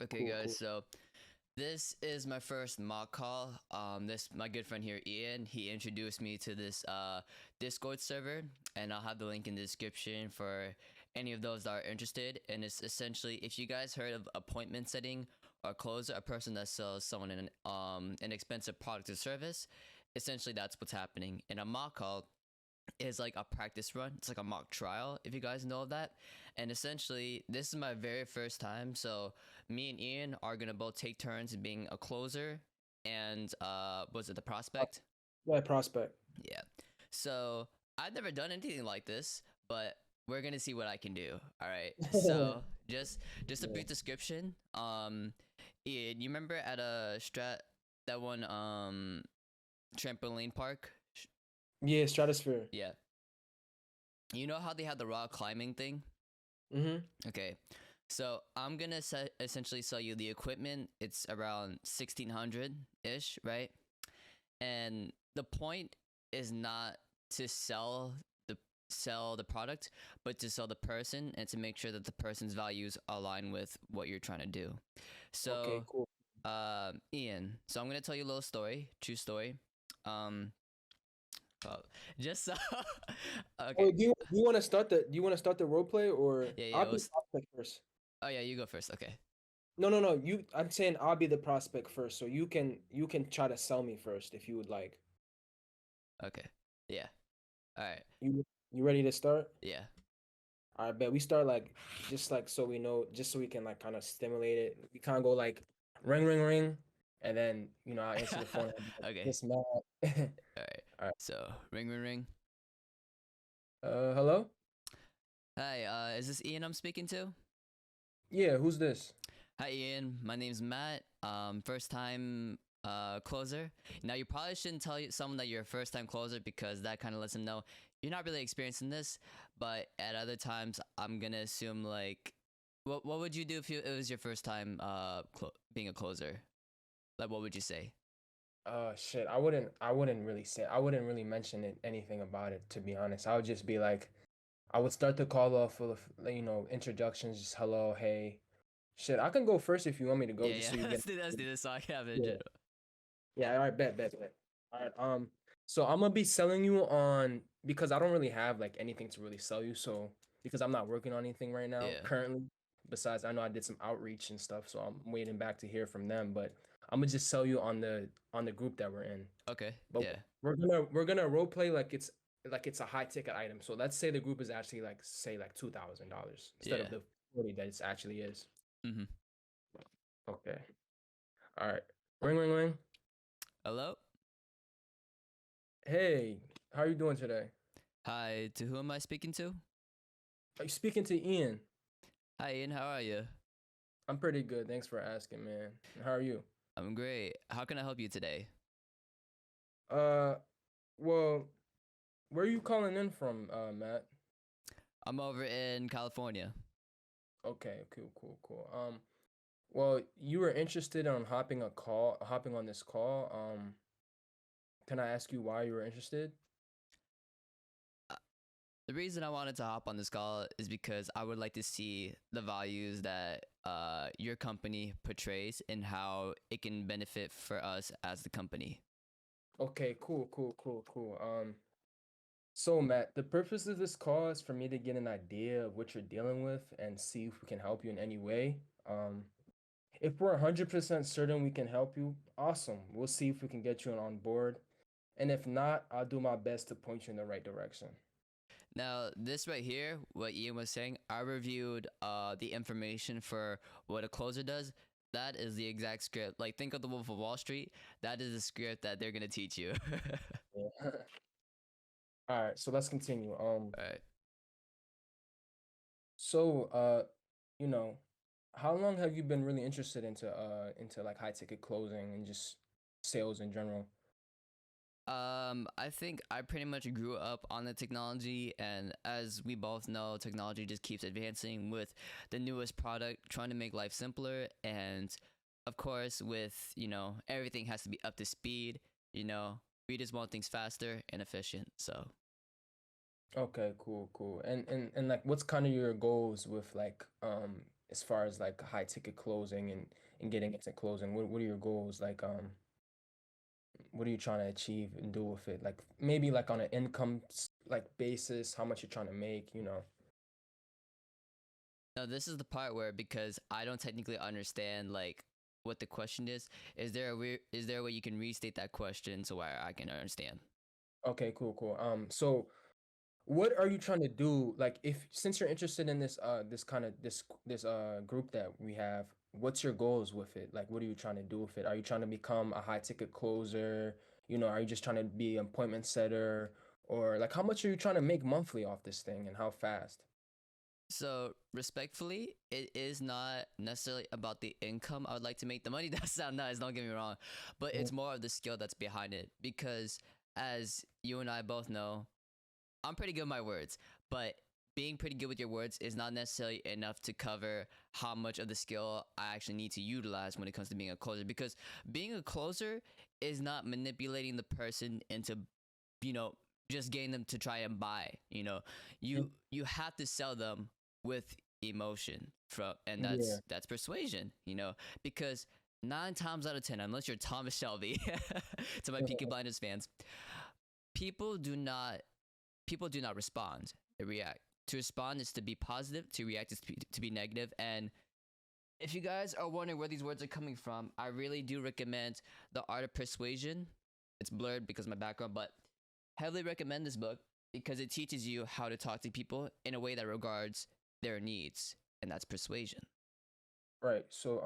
Okay, Cool, guys. cool. So this is my first mock call. This my good friend here, Ian. He introduced me to this Discord server, and I'll have the link in the description for any of those that are interested. And it's essentially, if you guys heard of appointment setting or closer, a person that sells someone an expensive product or service, essentially that's what's happening. In a mock call, is like a practice run. It's like a mock trial, if you guys know of that. And essentially, this is my very first time. So me and Ian are gonna both take turns being a closer and was it the Uh, prospect? yeah, prospect. Yeah. So I've never done anything like this, but we're gonna see what I can do. All right. So just a Yeah. brief description. Ian, you remember at a strat that one trampoline park? Yeah, stratosphere. Yeah. You know how they had the rock climbing thing? Mm-hmm. Okay. So I'm gonna essentially sell you the equipment. It's around 1600 ish, right? And the point is not to sell the product, but to sell the person and to make sure that the person's values align with what you're trying to do. Okay, So, cool. Ian. So I'm gonna tell you a little story, true story. Um, well, just so Oh, okay. do you want to start the role play or Yeah, yeah. I'll be prospect first? Oh yeah, you go first. Okay. No, no, no. I'm saying I'll be the prospect first, so you can try to sell me first if you would like. Okay. Yeah. All right. You ready to start? Yeah. I bet we start like just like so we know, just so we can like kind of stimulate it. We kind of go like ring, ring, ring, and then I answer the phone. And be like, Okay. this Matt. All right. All right. So ring, ring, ring. Hello. Hi. Is this Ian I'm speaking to? Yeah, who's this? Hi, Ian. My name's Matt. First time closer. Now you probably shouldn't tell someone that you're a first time closer because that kind of lets them know you're not really experiencing this. But at other times, I'm gonna assume like, what would you do if it was your first time being a closer? Like, what would you say? Shit. I wouldn't really mention anything about it, to be honest. I would just be like, I would start the call off with introductions, just hello, hey. Shit, I can go first if you want me to go, Yeah, just yeah. so you get. Let's do this so I can have it. Yeah. Yeah, all right, bet. All right, so I'm gonna be selling you on because I don't really have like anything to really sell you, so because I'm not working on anything right now Yeah. currently. Besides, I know I did some outreach and stuff, so I'm waiting back to hear from them. But I'm gonna just sell you on the group that we're in. Okay. But Yeah. we're gonna role play like it's a high ticket item. So let's say the group is actually like say like $2,000 instead Yeah. of the 40 that it actually is. Mm-hmm. Okay. All right. Ring, ring, ring. Hello. Hey, how are you doing today? Hi. To who am I speaking to? Are you speaking to Ian? Hi, Ian. How are you? I'm pretty good. Thanks for asking, man. How are you? I'm great. How can I help you today? Uh, well, where are you calling in from, Matt? I'm over in California. Okay, cool. Well, you were interested on hopping on this call. Can I ask you why you were interested? Uh, The reason I wanted to hop on this call is because I would like to see the values that your company portrays and how it can benefit for us as the company. Okay, cool. So Matt, the purpose of this call is for me to get an idea of what you're dealing with and see if we can help you in any way. Um, if we're 100% certain we can help you, awesome. We'll see if we can get you on board. And if not, I'll do my best to point you in the right direction. Now, this right here, what Ian was saying, I reviewed the information for what a closer does. That is the exact script. Like, think of the Wolf of Wall Street. That is the script that they're gonna teach you. Yeah. All right, so let's continue. All right. So you know, how long have you been really interested into like high ticket closing and just sales in general? I think I pretty much grew up on the technology, and as we both know, technology just keeps advancing with the newest product, trying to make life simpler. And of course, with everything has to be up to speed. We just want things faster and efficient. So, Okay, cool. And like what's kind of your goals with like as far as like high ticket closing and getting into closing? What are your goals? Like what are you trying to achieve and do with it? Like maybe like on an like basis, how much you're trying to make, you know? Now this is the part where, because I don't technically understand like what the question is there is there a way you can restate that question so I can understand? Okay, cool, cool. So what are you trying to do? Like if since you're interested in this kind of this group that we have, what's your goals with it? Like what are you trying to do with it? Are you trying to become a high ticket closer? You know, are you just trying to be an appointment setter? Or like how much are you trying to make monthly off this thing and how fast? So respectfully, it is not necessarily about the income I would like to make. The money does sound nice, don't get me wrong, but Mhm. it's more of the skill that's behind it. Because as you and I both know, I'm pretty good with my words, but being pretty good with your words is not necessarily enough to cover how much of the skill I actually need to utilize when it comes to being a closer. Because being a closer is not manipulating the person into, you know, just getting them to try and buy. You know, you have to sell them with emotion from, and Yeah. that's persuasion. You know, because 9 times out of 10, unless you're Thomas Shelby, to my Peaky Blinders fans, people do not people do not respond, they react. To respond is to be positive, to react is to be negative. And if you guys are wondering where these words are coming from, I really do recommend The Art of Persuasion. It's blurred because of my background, but heavily recommend this book because it teaches you how to talk to people in a way that regards their needs, and that's persuasion. Right. So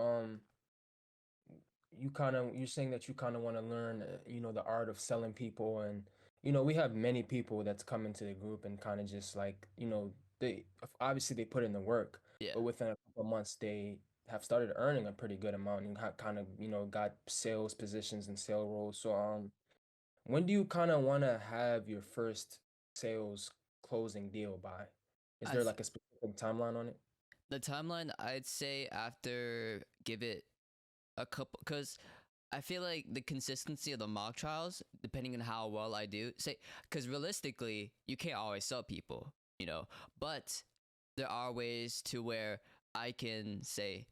you're saying that you kind of want to learn you know the art of selling people and you know we have many people that's come into the group and kind of just like you know they obviously they put in the work Yeah. but within a couple of months they have started earning a pretty good amount and kind of you know got sales positions and sale roles. So when do you kind of want to have your first sales closing deal by? Is I there th- like a specific timeline on it? the timeline, I'd say after give it a couple, because I feel like the consistency of the mock trials, depending on how well I do, say, because realistically, you can't always sell people, you know, but there are ways to where I can say,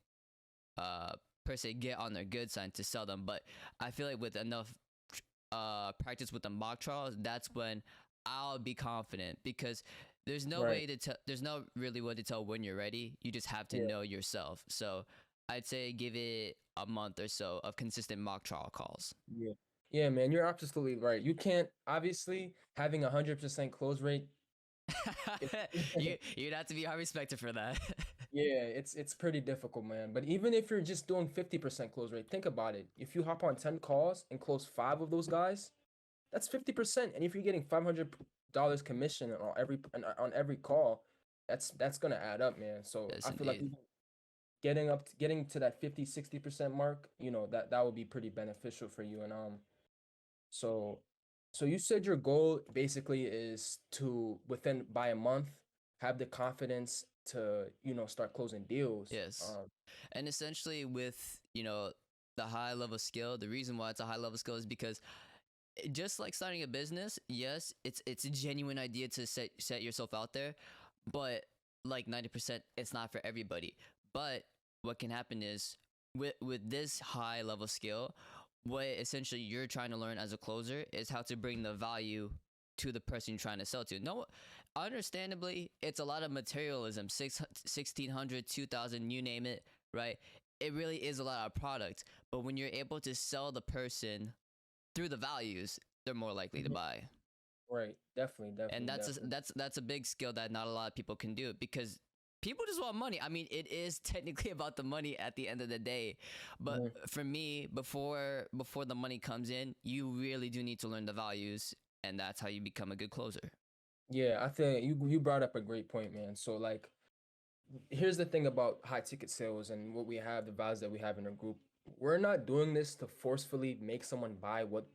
uh, per se, get on their good side to sell them. But I feel like with enough practice with the mock trials, that's when I'll be confident because there's no Right. way to tell. There's no really way to tell when you're ready. You just have to Yeah. know yourself. So I'd say give it a month or so of consistent mock trial calls. Yeah. Yeah, man, you're absolutely right. You can't obviously having 100% close rate. It, You'd have to be high respected for that. yeah, it's pretty difficult, man. But even if you're just doing 50% close rate, think about it. If you hop on 10 calls and close five of those guys, that's 50%. And if you're getting $500 commission on every call, that's gonna add up, man. So Yes, I feel like indeed. even getting to that 50-60% mark, you know, that would be pretty beneficial for you. And so, so you said your goal basically is to within by a month have the confidence to, you know, start closing deals. Yes. And essentially, with the high level skill, the reason why it's a high level skill is because just like starting a business, yes, it's a genuine idea to set yourself out there, but like 90%, it's not for everybody. But what can happen is with this high level skill, what essentially you're trying to learn as a closer is how to bring the value to the person you're trying to sell to. No, understandably, it's a lot of materialism, 1600, 2000, you name it, right? It really is a lot of product, but when you're able to sell the person through the values, they're more likely to Mhm. buy. Right. Definitely, And definitely, definitely. that's a big skill that not a lot of people can do because people just want money. I mean, it is technically about the money at the end of the day. But Mhm. for me, before the money comes in, you really do need to learn the values, and that's how you become a good closer. Yeah, I think you brought up a great point, man. So like here's the thing about high ticket sales and what we have, the values that we have in our group. We're not doing this to forcefully make someone buy what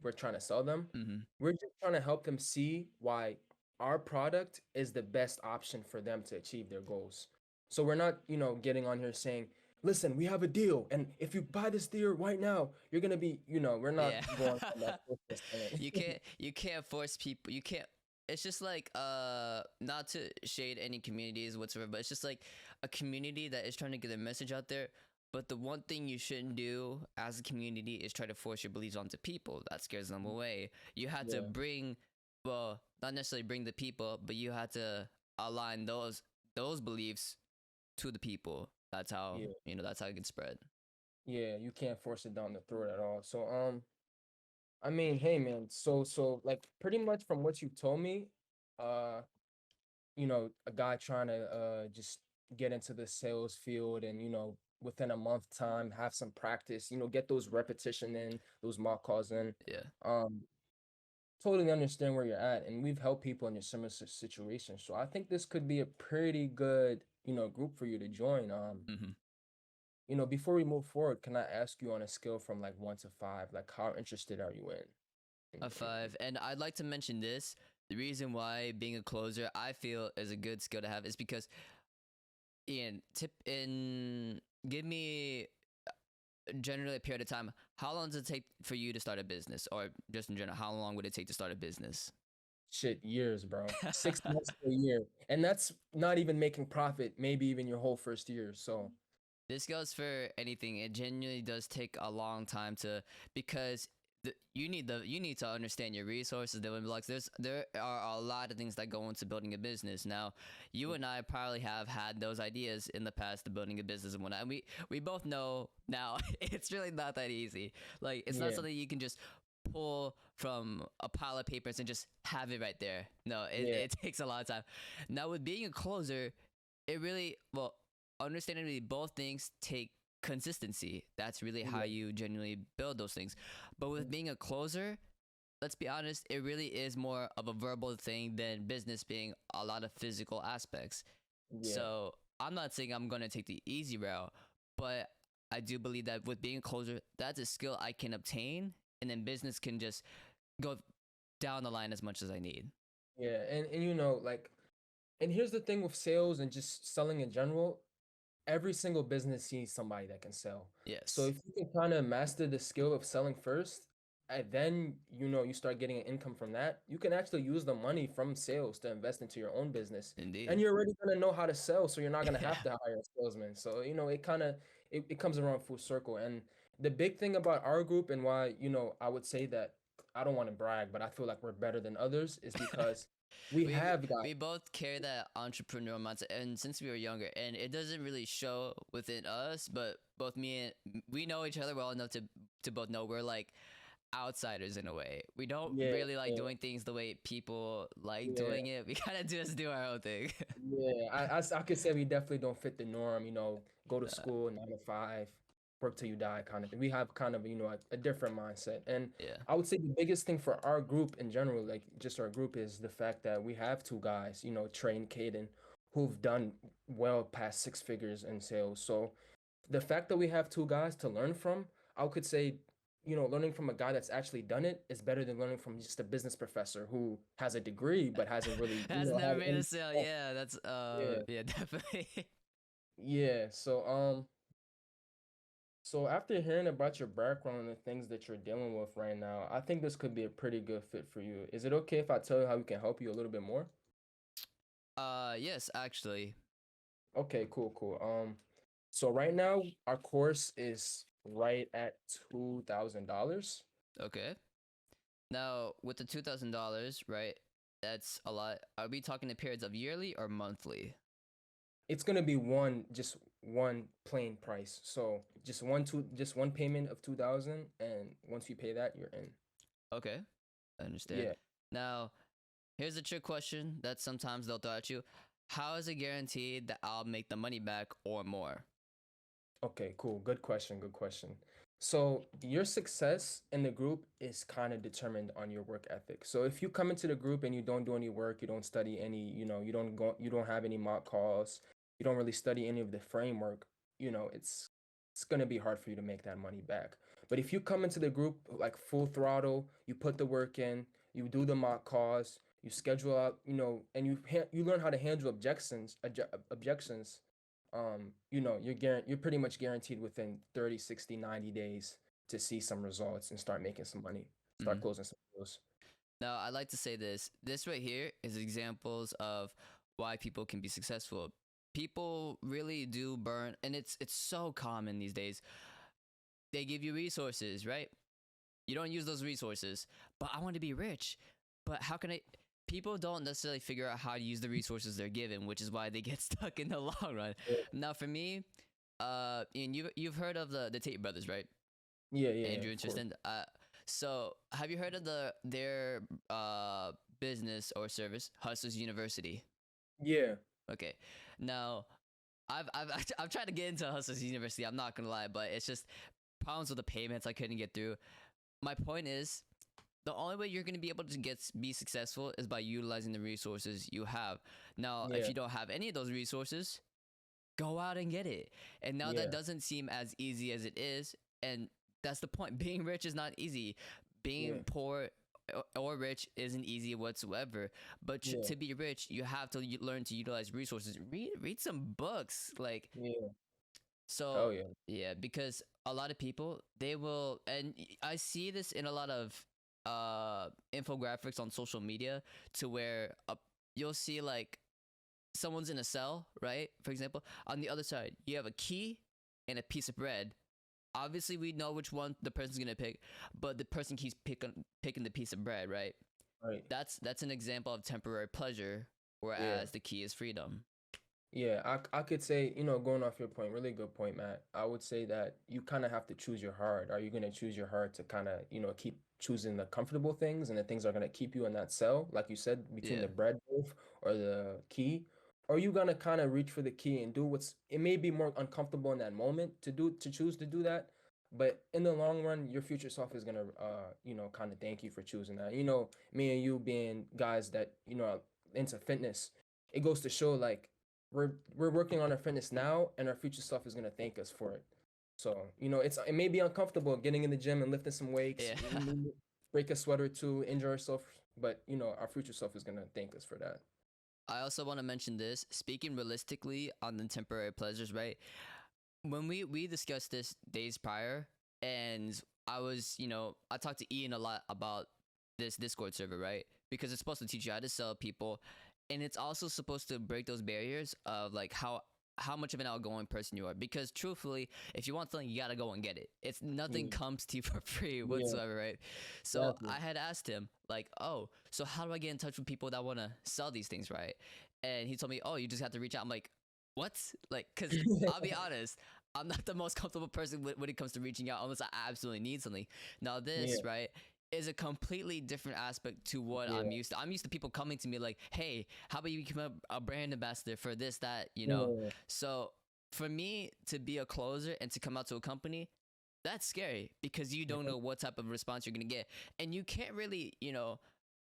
we're trying to sell them. Mm-hmm. We're just trying to help them see why our product is the best option for them to achieve their goals. So we're not, you know, getting on here saying, "Listen, we have a deal, and if you buy this deal right now, you're gonna be," you know, we're not Yeah. going on that process. You can't force people. You can't. it's just like not to shade any communities whatsoever, but it's just like a community that is trying to get their message out there. But the one thing you shouldn't do as a community is try to force your beliefs onto people. That scares them away. You have to Yeah, bring, well, not necessarily bring the people, but you have to align those beliefs to the people. That's how, yeah, that's how it can spread. yeah. You can't force it down the throat at all. So I mean, hey man, so like pretty much from what you told me, uh, a guy trying to just get into the sales field and within a month time have some practice, get those repetition in, those mock calls in. Yeah. Um, totally understand where you're at, and we've helped people in your similar situation. So I think this could be a pretty good, group for you to join. Hmm. Before we move forward, can I ask you on a scale from like 1 to 5, like how interested are you in, A in, five. And I'd like to mention this. The reason why being a closer I feel is a good skill to have is because Ian, tip in give me generally a period of time. How long does it take for you to start a business, or just in general, how long would it take to start a business? shit, years, bro. 6 months to a year. And that's not even making profit, maybe even your whole first year. So This goes for anything. It genuinely does take a long time to because you need to understand your resources, the building blocks. There are a lot of things that go into building a business. Now, you and I probably have had those ideas in the past to building a business and whatnot. And we both know now it's really not that easy. Like it's not yeah, something you can just pull from a pile of papers and just have it right there. No, yeah, it takes a lot of time. Now with being a closer, it really well understandably both things take consistency. That's really how yeah, you genuinely build those things. But with being a closer, let's be honest, it really is more of a verbal thing than business being a lot of physical aspects. yeah, So I'm not saying I'm gonna take the easy route, but I do believe that with being a closer, that's a skill I can obtain, and then business can just go down the line as much as I need. yeah. And like, and here's the thing with sales and just selling in general, every single business needs somebody that can sell. So Yes, if you can kind of master the skill of selling first, and then you start getting an income from that, you can actually use the money from sales to invest into your own business. And indeed. you're already gonna know how to sell, so you're not gonna Yeah. have to hire a salesman. So it kind of it comes around full circle. And the big thing about our group and why, I would say that I don't want to brag, but I feel like we're better than others is because we we have got we both carry that entrepreneurial mindset, and since we were younger, and it doesn't really show within us, but both me and we know each other well enough to both know we're like outsiders in a way. We don't yeah, really like yeah, doing things the way people like yeah. doing it. We kind of just do our own thing. Yeah, I could say we definitely don't fit the norm, go to school 9 to 5, work till you die kind of thing. We have kind of, a different mindset. And Yeah. I would say the biggest thing for our group in general, like just our group, is the fact that we have two guys, Trey and Caden, who've done well past 6 figures in sales. So the fact that we have two guys to learn from, I could say, learning from a guy that's actually done it is better than learning from just a business professor who has a degree but hasn't really, Has never had made a any. sale. Yeah, that's Yeah. yeah, definitely. Yeah, so after hearing about your background and the things that you're dealing with right now, I think this could be a pretty good fit for you. Is it okay if I tell you how we can help you a little bit more? Yes, actually. Okay, cool, cool. So right now our course is right at $2,000. Okay. Now, with the $2,000, right? That's a lot. Are we talking in periods of yearly or monthly? It's gonna be just one plain price. So just one payment of 2,000, and once you pay that, you're in. Okay, I understand. Yeah. Now, here's a trick question that sometimes they'll throw at you. How is it guaranteed that I'll make the money back or more? Okay, cool. Good question. Good question. So, your success in the group is kind of determined on your work ethic. So, if you come into the group and you don't do any work, you don't study any, you don't have any mock calls, you don't really study any of the framework, it's going to be hard for you to make that money back. But if you come into the group like full throttle, you put the work in, you do the mock calls, you schedule out, and you learn how to handle objections, you're pretty much guaranteed within 30, 60, 90 days to see some results and start making some money, start Hmm. closing some deals. Now, I like to say this. This right here is examples of why people can be successful. People really do burn, and it's so common these days. They give you resources, right? You don't use those resources, but I want to be rich. But how can I? People don't necessarily figure out how to use the resources they're given, which is why they get stuck in the long run. Now, for me, and you've heard of the Tate brothers, right? Yeah, yeah, Andrew of and course. Tristan. So have you heard of their business or service, Hustlers University? Yeah, Okay. Now, I've tried to get into Hustlers University. I'm not gonna lie, but it's just problems with the payments. I couldn't get through. My point is, the only way you're gonna be able to be successful is by utilizing the resources you have. Now, if yeah, you don't have any of those resources, go out and get it. And now that yeah, doesn't seem as easy as it is, and that's the point. Being rich is not easy. yeah, Being poor or rich isn't easy whatsoever. But yeah, to be rich, you have to learn to utilize resources. Read some books, like yeah. so. Hell yeah. Yeah, because a lot of people they will, and I see this in a lot of infographics on social media, to where you'll see like someone's in a cell, right? For example, on the other side, you have a key and a piece of bread. Obviously, we know which one the person's gonna pick, but the person keeps picking the piece of bread, right? Right. That's an example of temporary pleasure, Yeah. whereas the key is freedom. Yeah, I could say, going off your point, really good point, Matt. I would say that you kind of have to choose your heart. Are you going to choose your heart to kind of, keep choosing the comfortable things and the things that are going to keep you in that cell, like you said, between Yeah, the bread loaf or the key? Or are you going to kind of reach for the key and do it may be more uncomfortable in that moment to choose to do that, but in the long run, your future self is going to, kind of thank you for choosing that. Me and you being guys that, into fitness, it goes to show like, we're working on our fitness now, and our future self is gonna thank us for it. So it may be uncomfortable getting in the gym and lifting some weights, yeah. break a sweat or two, injure ourselves, but our future self is gonna thank us for that. I also want to mention this. Speaking realistically on the temporary pleasures, right? When we discussed this days prior, and I talked to Ian a lot about this Discord server, right? Because it's supposed to teach you how to sell people, and it's also supposed to break those barriers of like how much of an outgoing person you are. Because truthfully, if you want something, you gotta go and get it. It's nothing Mm, comes to you for free yeah, whatsoever, right? So exactly. I had asked him like, oh, so how do I get in touch with people that want to sell these things, right? And he told me, oh, you just have to reach out. I'm like, what? Like, cause I'll be honest, I'm not the most comfortable person when it comes to reaching out unless I absolutely need something. Now, Yeah, this, right, is a completely different aspect to what I'm yeah, used to. I'm used to people coming to me like, hey, how about you become a brand ambassador for this, that, yeah, So for me to be a closer and to come out to a company, that's scary because you don't yeah, know what type of response you're going to get. And you can't really,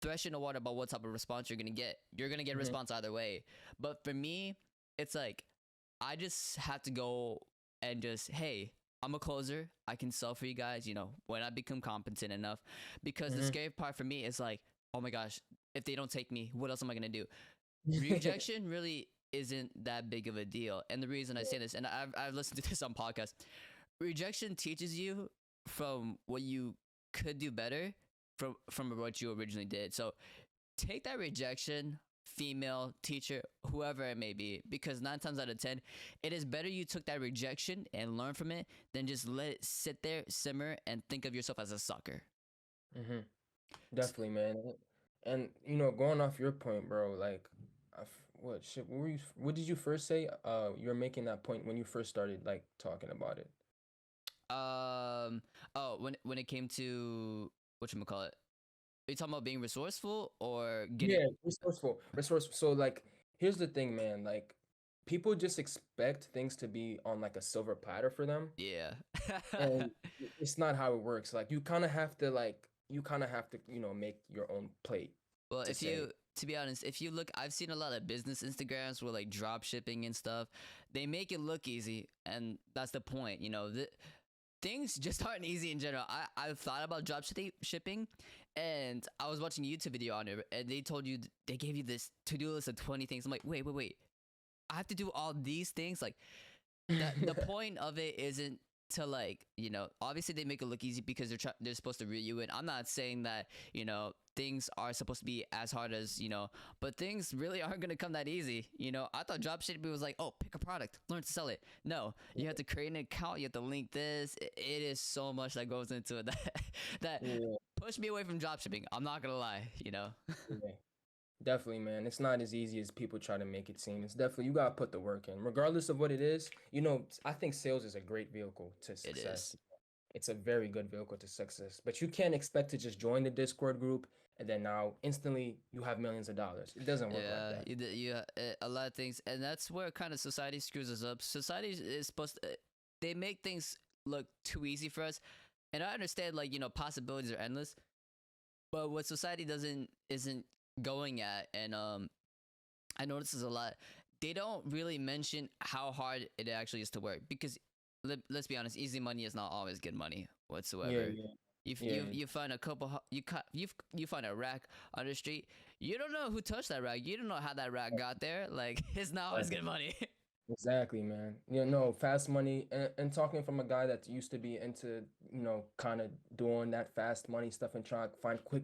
thresh in the water about what type of response you're going to get. You're going to get a mhm, response either way. But for me, it's like, I just have to go and just, hey, I'm a closer. I can sell for you guys, when I become competent enough. Because the mhm. scary part for me is like, oh my gosh, if they don't take me, what else am I going to do? Rejection really isn't that big of a deal. And the reason I say this, and I've listened to this on podcasts, rejection teaches you from what you could do better from what you originally did. So take that rejection, female, teacher, whoever it may be, because 9 times out of 10, it is better you took that rejection and learn from it than just let it sit there, simmer, and think of yourself as a sucker. Mhm. Definitely, man. And going off your point, bro, like, what shit? What did you first say? You're making that point when you first started like talking about it. Oh, when it came to what you call it, are you talking about being resourceful or getting? Yeah, resourceful, resourceful. So like, here's the thing, man. Like, people just expect things to be on like a silver platter for them, Yeah. and it's not how it works. Like, you kind of have to, make your own plate Well, to say. to be honest, if you look, I've seen a lot of business Instagrams with like drop shipping and stuff. They make it look easy, and that's the point. Things just aren't easy in general. I've thought about shipping, and I was watching a YouTube video on it, and they told you they gave you this to do list of 20 things. I'm like, wait, I have to do all these things. Like the point of it isn't to, like, obviously they make it look easy because they're supposed to reel you in. I'm not saying that things are supposed to be as hard as, but things really aren't going to come that easy. I thought dropshipping was like, oh, pick a product, learn to sell it. No, you have to create an account, you have to link this. It is so much that goes into it that Yeah, pushed me away from dropshipping. I'm not gonna lie. yeah. Definitely, man. It's not as easy as people try to make it seem. It's definitely you gotta put the work in, regardless of what it is. I think sales is a great vehicle to It success. is. It's a very good vehicle to success. But you can't expect to just join the Discord group and then now instantly you have millions of dollars. It doesn't work like Yeah, that. a lot of things, and that's where kind of society screws us up. Society is supposed to, they make things look too easy for us, and I understand, like, possibilities are endless, but what society doesn't isn't going at, and I notice this a lot. They don't really mention how hard it actually is to work because let's be honest, easy money is not always good money Yeah, whatsoever. yeah, You yeah. you find a you find a rack on the street. You don't know who touched that rack. You don't know how that rack got there. Like, it's not always Right. good money. Exactly, man. No, fast money, and talking from a guy that used to be into, kind of doing that fast money stuff and trying to find quick,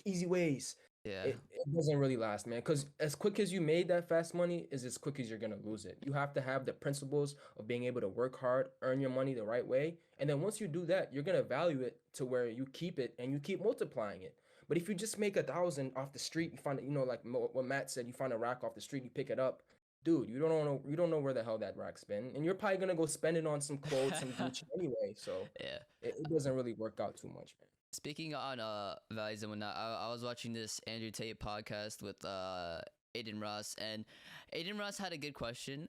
easy ways. Yeah. It doesn't really last, man. Because as quick as you made that fast money is as quick as you're gonna lose it. You have to have the principles of being able to work hard, earn your money the right way, and then once you do that, you're gonna value it to where you keep it and you keep multiplying it. But if you just make 1,000 off the street, you find it, like what Matt said, you find a rack off the street, you pick it up, dude, you don't know where the hell that rack's been, and you're probably gonna go spend it on some clothes, some Gucci anyway. So Yeah. it doesn't really work out too much, man. Speaking on values and whatnot, I was watching this Andrew Tate podcast with Aiden Ross, and Aiden Ross had a good question.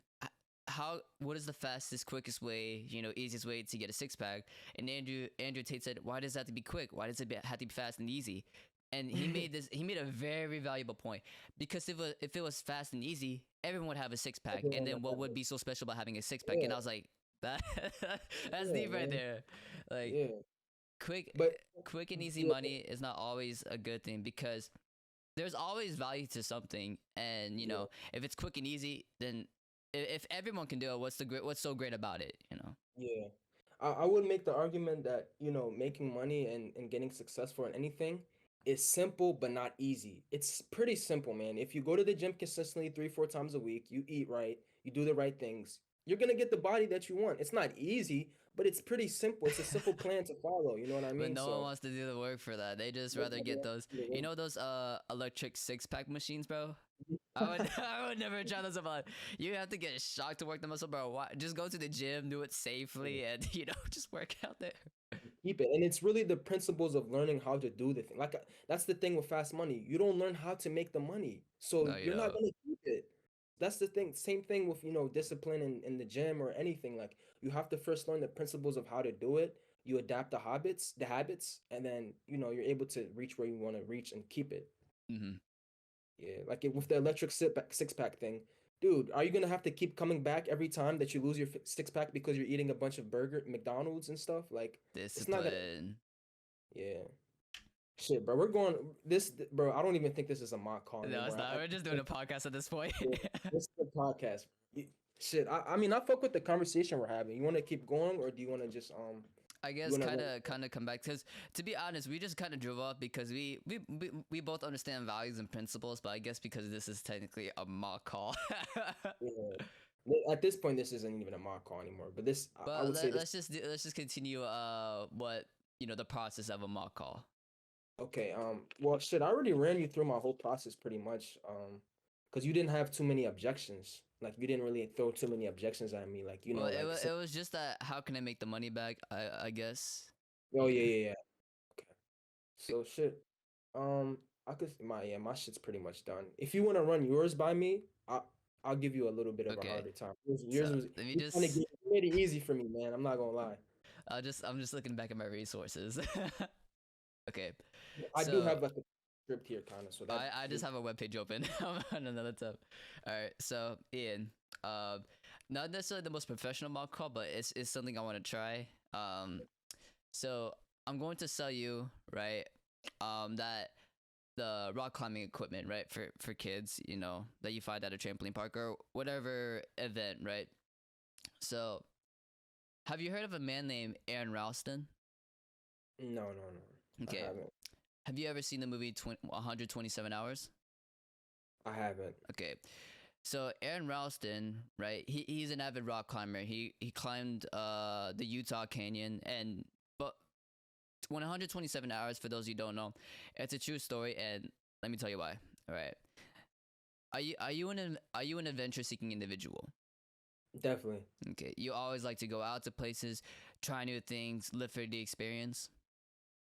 What is the fastest, quickest way, easiest way to get a six pack? And Andrew Tate said, why does that have to be quick? Why does it have to be fast and easy? And he made a very valuable point, because if it was fast and easy, everyone would have a six pack, and Everyone then would what have would it. be so special about having a six pack? And I Yeah, was like, that that's yeah, deep right man. there. Like, Yeah, quick but quick and easy yeah, money is not always a good thing, because there's always value to something, and yeah. if it's quick and easy, then if everyone can do it, what's so great about it? Yeah. I would make the argument that, making money and getting successful in anything is simple but not easy. It's pretty simple, man. If you go to the gym consistently 3, 4 times a week, you eat right, you do the right things, you're gonna get the body that you want. It's not easy, but it's pretty simple. It's a simple plan to follow. You know what I But mean? no one So wants to do the work for that. They just rather nobody get wants those, to do the work. those electric six pack machines, bro. I would I would never try those about. You have to get shocked to work the muscle, bro. Why? Just go to the gym, do it safely, and just work out there. Keep it. And it's really the principles of learning how to do the thing. Like that's the thing with fast money. You don't learn how to make the money. So No, you you're not don't. gonna keep it. That's the thing. Same thing with, discipline in the gym or anything. Like you have to first learn the principles of how to do it. You adapt the habits, and then, you're able to reach where you want to reach and keep it. Hmm. Yeah. Like with the electric six pack thing. Dude, are you gonna have to keep coming back every time that you lose your six pack because you're eating a bunch of McDonald's and stuff? Like, it's not gonna. Discipline. Yeah. Shit, bro. We're going bro. I don't even think this is a mock call No, it's anymore. not. We're just doing a podcast at this point. Yeah, this is the podcast. Shit. I mean, I fuck with the conversation we're having. You want to keep going, or do you want to just I you guess want to kind of come back, because, to be honest, we just kind of drove off because we both understand values and principles, but I guess because this is technically a mock call. yeah. At this point, this isn't even a mock call anymore. But this, I But would say this. let's just continue what the process of a mock call. Okay. Well, shit. I already ran you through my whole process pretty much. Because you didn't have too many objections. Like you didn't really throw too many objections at me. Like Well, like. it was just that, how can I make the money back? I guess. Oh yeah, Yeah. yeah, yeah. Okay. So shit. I could my shit's pretty much done. If you want to run yours by me, I'll give you a little bit of a Okay. harder time. Yours So was let me you kind of just. made it easy for me, man. I'm not gonna lie. I'm just looking back at my resources. Okay. I do So have like a script here, kind of. So that I just have a web page open on another tab. All right. So, Ian, not necessarily the most professional mock call, but it's something I want to try. So I'm going to sell you, right, that the rock climbing equipment, right, for kids, that you find at a trampoline park or whatever event, right? So Have you heard of a man named Aaron Ralston? No, no, no. I Okay. haven't. Have you ever seen the movie 127 Hours? I haven't. Okay. So Aaron Ralston, right? He's an avid rock climber. He climbed the Utah Canyon, and but 127 hours, for those you don't know, it's a true story, and let me tell you why. All right. Are you an adventure seeking individual? Definitely. Okay. You always like to go out to places, try new things, live for the experience.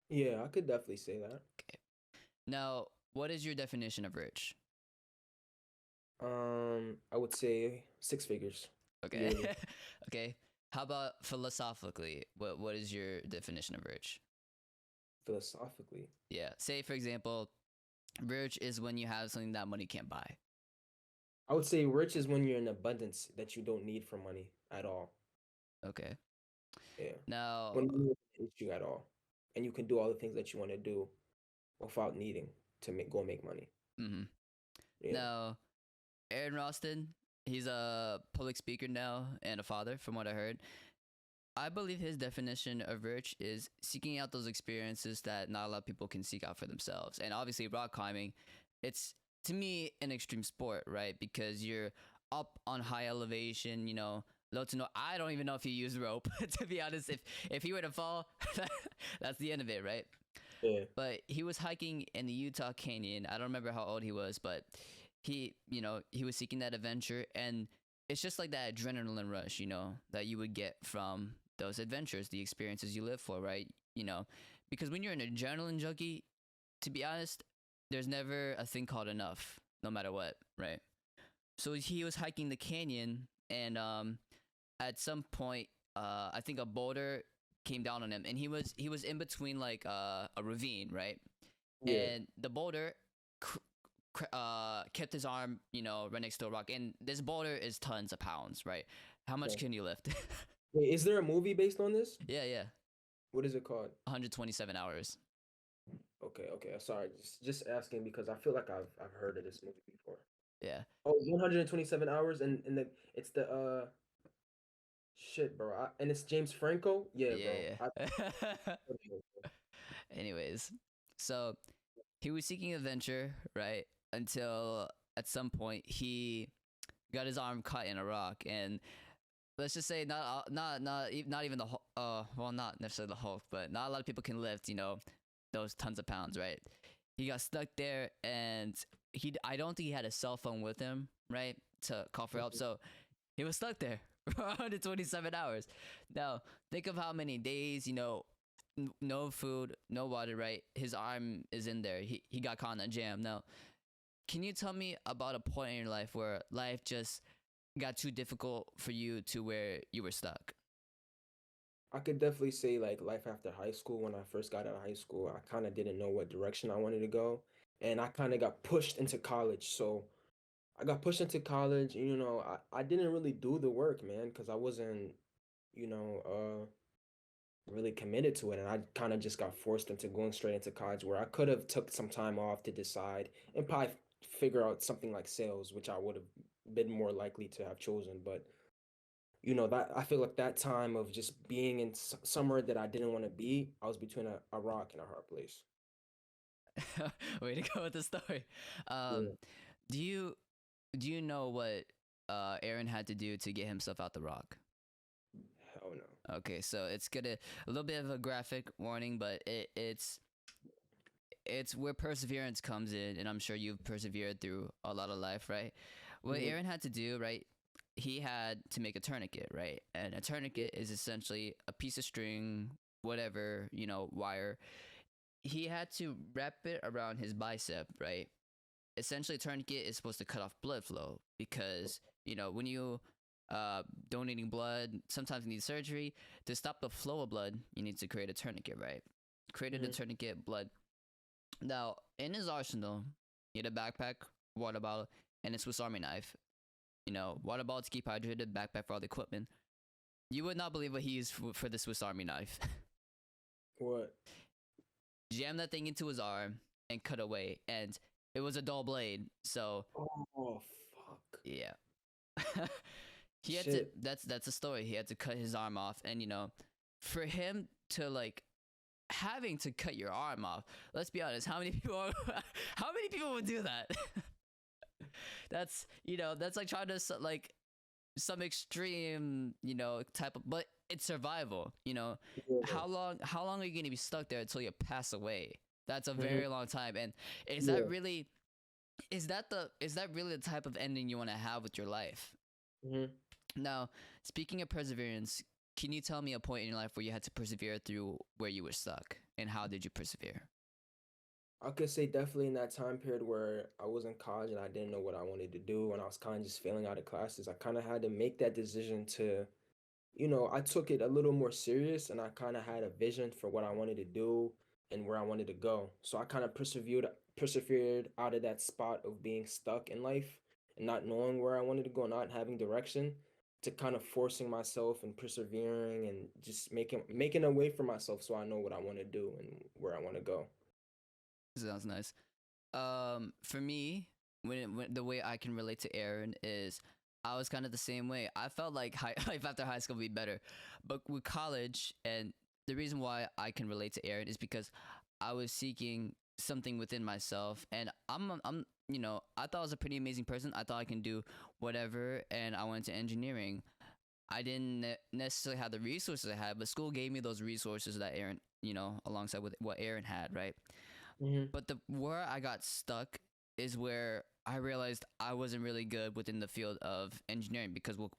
Yeah, I could definitely say that. Okay. Now, what is your definition of rich? I would say six figures Okay. yearly. Okay. How about philosophically? What is your definition of rich? Philosophically, Yeah. Say for example, rich is when you have something that money can't buy. I would say rich is when you're in abundance that you don't need for money at all. Okay. Yeah. Now, When you don't issue at all, and you can do all the things that you want to do without needing to make money. mhm. Yeah. Now, Aaron Ralston, he's a public speaker now and a father, from what I heard. I believe his definition of rich is seeking out those experiences that not a lot of people can seek out for themselves. And obviously, rock climbing, it's to me an extreme sport, right? Because you're up on high elevation, low to no. I don't even know if he used rope. To be honest, if he were to fall, that's the end of it, right? Yeah. But he was hiking in the Utah Canyon. I don't remember how old he was, but he was seeking that adventure, and it's just like that adrenaline rush, that you would get from those adventures, the experiences you live for, right? Because when you're an adrenaline junkie, to be honest, there's never a thing called enough, no matter what, right? So he was hiking the canyon, and at some point, I think a boulder came down on him, and he was in between like a ravine, right? Yeah. And the boulder kept his arm, right next to a rock, and this boulder is tons of pounds, right? How much Okay. can you lift? Wait, is there a movie based on this? Yeah. What is it called? 127 hours. Okay, okay. Sorry, just asking because I feel like I've heard of this movie before. Yeah. Oh, 127 hours and it's the shit, bro. And it's James Franco? Yeah, bro. Yeah. Anyways, so he was seeking adventure, right? Until at some point he got his arm cut in a rock, and let's just say not even the well, not necessarily the Hulk, but not a lot of people can lift, those tons of pounds, right? He got stuck there, and I don't think he had a cell phone with him, right, to call for help. So he was stuck there for 127 hours. Now think of how many days, no food, no water, right? His arm is in there. He got caught in a jam. Now, can you tell me about a point in your life where life just got too difficult for you to where you were stuck? I could definitely say like life after high school. When I first got out of high school, I kind of didn't know what direction I wanted to go, and I kind of got pushed into college. So I got pushed into college, and I didn't really do the work, man, because I wasn't, you know, really committed to it, and I kind of just got forced into going straight into college where I could have took some time off to decide and probably figure out something like sales, which I would have been more likely to have chosen. But that I feel like that time of just being in somewhere that I didn't want to be, I was between a rock and a hard place. Way to go with the story. Um, Yeah. do you do you know what Aaron had to do to get himself out the rock? Hell no. Okay, so it's gonna a little bit of a graphic warning, but it's where perseverance comes in, and I'm sure you've persevered through a lot of life, right? What Hmm. Aaron had to do, right? He had to make a tourniquet, right? And a tourniquet is essentially a piece of string, whatever, wire. He had to wrap it around his bicep, right? Essentially, a tourniquet is supposed to cut off blood flow because, when you donating blood, sometimes you need surgery. To stop the flow of blood, you need to create a tourniquet, right? Created a Hmm. tourniquet, blood. Now, in his arsenal, he had a backpack, water bottle, and a Swiss Army knife. Water bottle to keep hydrated, backpack for all the equipment. You would not believe what he used for the Swiss Army knife. What? Jammed that thing into his arm and cut away, and it was a dull blade. So Oh fuck. yeah, he had to. Shit. That's a story. He had to cut his arm off, and for him to like having to cut your arm off. Let's be honest. How many people? How many people would do that? That's like trying to like some extreme type of, but it's survival. Yeah. How long are you gonna be stuck there until you pass away? That's a Hmm. very long time. And is that Yeah. really is that really the type of ending you want to have with your life? Hmm. Now, speaking of perseverance, can you tell me a point in your life where you had to persevere through where you were stuck, and how did you persevere? I could say definitely in that time period where I was in college and I didn't know what I wanted to do and I was kind of just failing out of classes. I kind of had to make that decision to, I took it a little more serious and I kind of had a vision for what I wanted to do and where I wanted to go. So I kind of persevered out of that spot of being stuck in life and not knowing where I wanted to go, not having direction, to kind of forcing myself and persevering and just making a way for myself so I know what I want to do and where I want to go. Sounds nice. For me, when the way I can relate to Aaron is, I was kind of the same way. I felt like life after high school would be better, but with college, and the reason why I can relate to Aaron is because I was seeking something within myself, and I'm I thought I was a pretty amazing person. I thought I can do whatever, and I went to engineering. I didn't necessarily have the resources I had, but school gave me those resources that Aaron, alongside with what Aaron had, right? Hmm. But the where I got stuck is where I realized I wasn't really good within the field of engineering, because what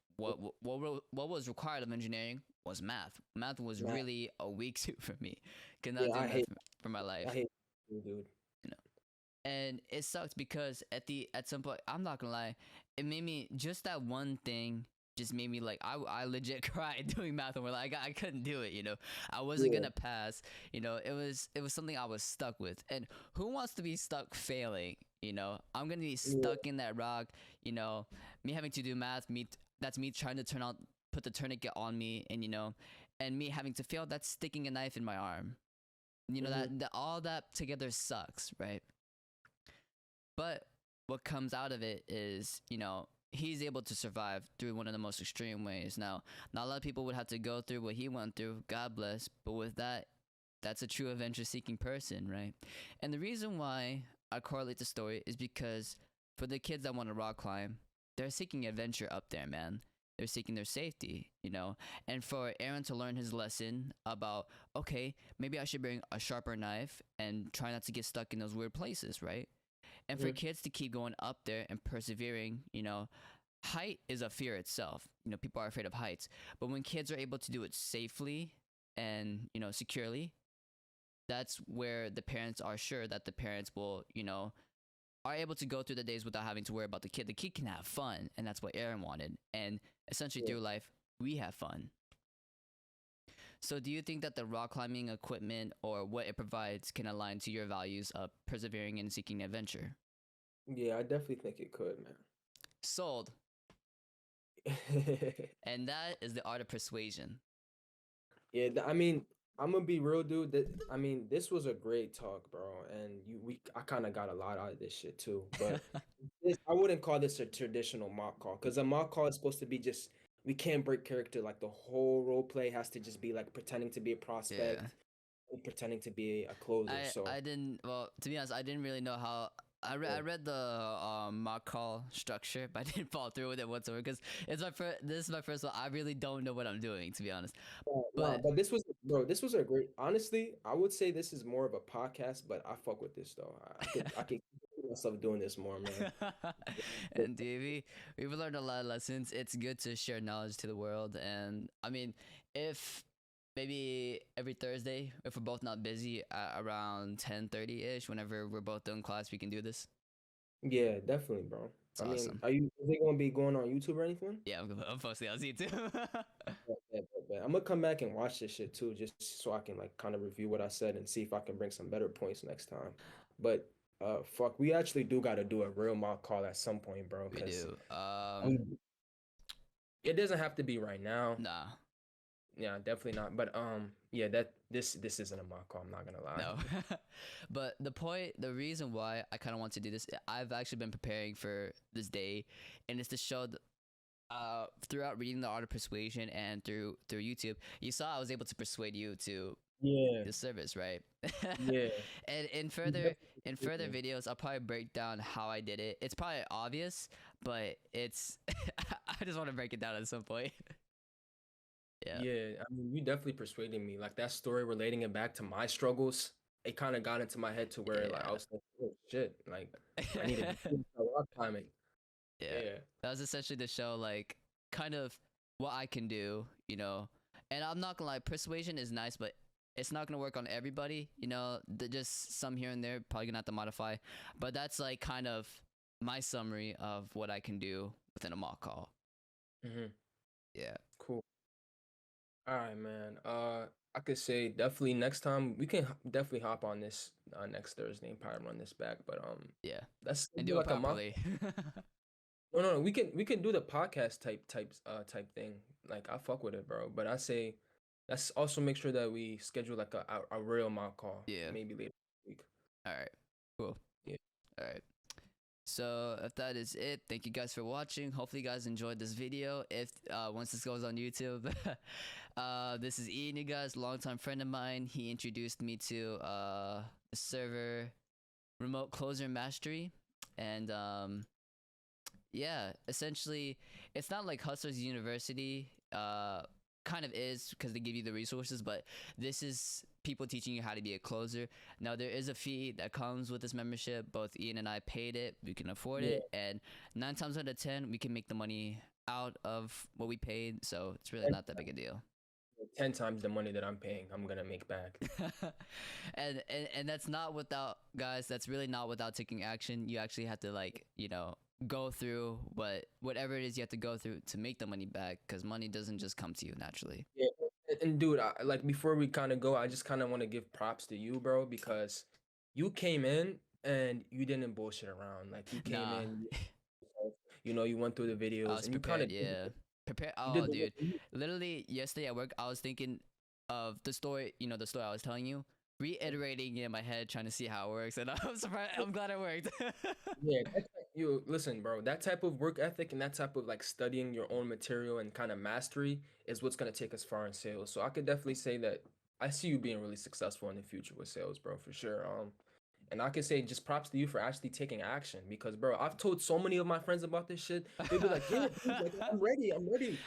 was required of engineering was math. Math was Math. really a weak suit for me. Could not Yeah, do math for my I life. hate you, dude. You know, and it sucks because at some point, I'm not gonna lie, it made me, just that one thing just made me like, I legit cried doing math, and we're like, I couldn't do it. I wasn't Yeah, gonna pass. It was something I was stuck with. And who wants to be stuck failing? I'm gonna be yeah. stuck in that rock. Me having to do math, that's me trying to put the tourniquet on me, and me having to fail, that's sticking a knife in my arm. Hmm. That all that together sucks, right? But what comes out of it is, he's able to survive through one of the most extreme ways. Now, not a lot of people would have to go through what he went through, God bless, but with that, that's a true adventure seeking person, right? And the reason why I correlate the story is because for the kids that want to rock climb, they're seeking adventure up there, man. They're seeking their safety, And for Aaron to learn his lesson about, okay, maybe I should bring a sharper knife and try not to get stuck in those weird places, right? And for Hmm. kids to keep going up there and persevering, height is a fear itself. People are afraid of heights. But when kids are able to do it safely and, securely, that's where the parents are sure that the parents will, are able to go through the days without having to worry about the kid. The kid can have fun, and that's what Aaron wanted. And essentially Yeah. through life, we have fun. So do you think that the rock climbing equipment or what it provides can align to your values of persevering and seeking adventure? Yeah, I definitely think it could, Sold. man. And that is the art of persuasion. Yeah, I mean, I'm gonna be real, dude. I mean, this was a great talk, bro, and I kind of got a lot out of this shit too. But I wouldn't call this a traditional mock call, because a mock call is supposed to be just, we can't break character. Like the whole role play has to just be like pretending to be a Yeah. prospect, and pretending to be a closer. So I didn't, well, to be honest, I didn't really know how. I yeah. read the mock call structure, but I didn't follow through with it whatsoever, because this is my first one. I really don't know what I'm doing, to be honest. No, But but this was, bro, this was a great. Honestly, I would say this is more of a podcast, but I fuck with this though. I could see myself doing this more, man. and we've learned a lot of lessons. It's good to share knowledge to the world, and I mean, if maybe every Thursday, if we're both not busy, around 10:30 ish, whenever we're both done class, we can do this. Yeah, definitely, bro. It's I mean, awesome. is it gonna be going on YouTube or anything? Yeah, I'm posting on YouTube. Yeah. I'm gonna come back and watch this shit too, just so I can like kind of review what I said and see if I can bring some better points next time. But fuck, we actually do got to do a real mock call at some point, bro, We because do. it doesn't have to be right now. Nah, Yeah, definitely not. But yeah, this isn't a mock call. I'm not gonna lie. no. But the reason why I kind of want to do this, I've actually been preparing for this day, and it's to show throughout reading the art of persuasion and through YouTube, you saw I was able to persuade you to Yeah, the service, right? yeah. And You definitely in did further me. videos, I'll probably break down how I did it. It's probably obvious, but it's I just want to break it down at some point. Yeah. Yeah, I mean, you definitely persuaded me. Like that story relating it back to my struggles, it kind of got into my head to where like I Yeah. was like, oh shit, like I need to do a lot of timing. Yeah. Yeah. That was essentially to show like kind of what I can do, you know. And I'm not gonna lie, persuasion is nice, but it's not gonna work on everybody, you know. Just some here and there, probably gonna have to modify. But that's like kind of my summary of what I can do within a mock call. Hmm. Yeah. Cool. All right, man. I could say definitely next time we can definitely hop on this next Thursday and probably run this back. But Yeah. let's And do do it like a mock. properly. No, no, no. We can do the podcast type thing. Like I fuck with it, bro. But I say let's also make sure that we schedule like a real mock call Yeah. maybe later this week. All right. Cool. Yeah. All right. So if that is it, thank you guys for watching. Hopefully you guys enjoyed this video. If once this goes on YouTube, this is Ian, you guys, longtime friend of mine. He introduced me to the server Remote Closer Mastery, and yeah, essentially, it's not like Hustlers University. Kind of is because they give you the resources, but this is people teaching you how to be a closer. Now there is a fee that comes with this membership. Both Ian and I paid it. We can afford Yeah. it, and 9 times out of 10, we can make the money out of what we paid. So it's really not that big a deal. 10 times the money that I'm paying, I'm gonna make back. And that's not without, guys, that's really not without taking action. You actually have to, like, you know, go through whatever it is you have to go through to make the money back, because money doesn't just come to you naturally. Yeah, and dude, like before we kind of go, I just kind of want to give props to you, bro, because you came in and you didn't bullshit around. Like you came Nah. in, you went through the I videos was and you kind prepared, of yeah. Prepared. you Oh, did the dude. Literally yesterday at work, I was thinking of the story, you know, the story I was telling you, reiterating it in my head, trying to see how it works, and I'm surprised. I'm glad it worked. Yeah, you listen, bro. That type of work ethic and that type of like studying your own material and kind of mastery is what's gonna take us far in sales. So I could definitely say that I see you being really successful in the future with sales, bro, for sure. And I can say just props to you for actually taking action because, bro, I've told so many of my friends about this shit. They'd be like, "Yeah, dude, like I'm ready,"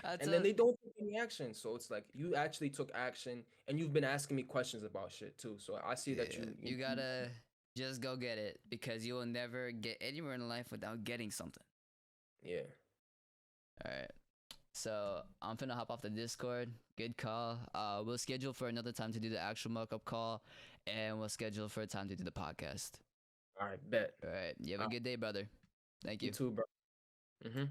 That's and then a they don't take any action. So it's like you actually took action, and you've been asking me questions about shit too. So I see that yeah. you You gotta just go get it, because you will never get anywhere in life without getting something. yeah. All right. So I'm finna hop off the Discord. Good call. We'll schedule for another time to do the actual mock-up call, and we'll schedule for a time to do the podcast. All right, bet. All right. You have a good day, brother. Thank You you. too, bro. Mm-hmm.